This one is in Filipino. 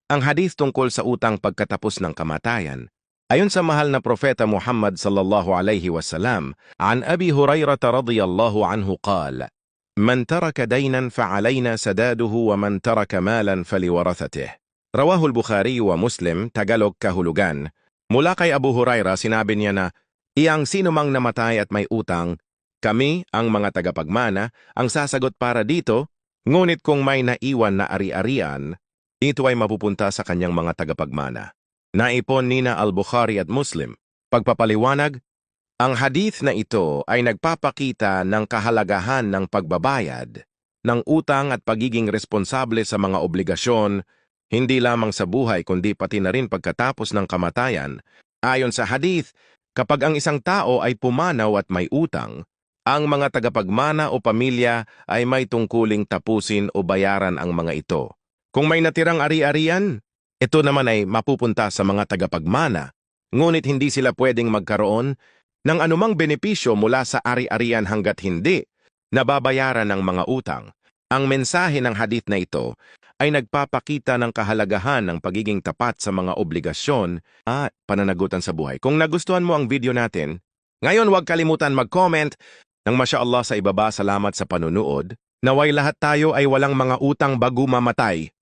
Ang hadith tungkol sa utang pagkatapos ng kamatayan. Ayon sa mahal na propeta Muhammad sallallahu alaihi wasallam, an Abi Hurairah radhiyallahu anhu qala, "Man taraka daynan fa'alayna sadaduhu wa man taraka malan faliwarathatihi." Rawahul Bukhari wa Muslim, Tagalog kahulugan. Mula kay Abu Hurairah, sinabi niya na, "Iyang sino mang namatay at may utang, kami, ang mga tagapagmana, ang sasagot para dito, ngunit kung may naiwan na ari-arian, ito ay mapupunta sa kanyang mga tagapagmana." Naipon nina Al-Bukhari at Muslim. Pagpapaliwanag, ang hadith na ito ay nagpapakita ng kahalagahan ng pagbabayad, ng utang at pagiging responsable sa mga obligasyon, hindi lamang sa buhay kundi pati na rin pagkatapos ng kamatayan. Ayon sa hadith, kapag ang isang tao ay pumanaw at may utang, ang mga tagapagmana o pamilya ay may tungkuling tapusin o bayaran ang mga ito. Kung may natirang ari-arian, ito naman ay mapupunta sa mga tagapagmana, ngunit hindi sila pwedeng magkaroon ng anumang benepisyo mula sa ari-arian hanggat hindi nababayaran ng mga utang. Ang mensahe ng hadith na ito ay nagpapakita ng kahalagahan ng pagiging tapat sa mga obligasyon at pananagutan sa buhay. Kung nagustuhan mo ang video natin, ngayon huwag kalimutan mag-comment ng Masya Allah sa ibaba. Salamat sa panunood. Naway lahat tayo ay walang mga utang bago mamatay.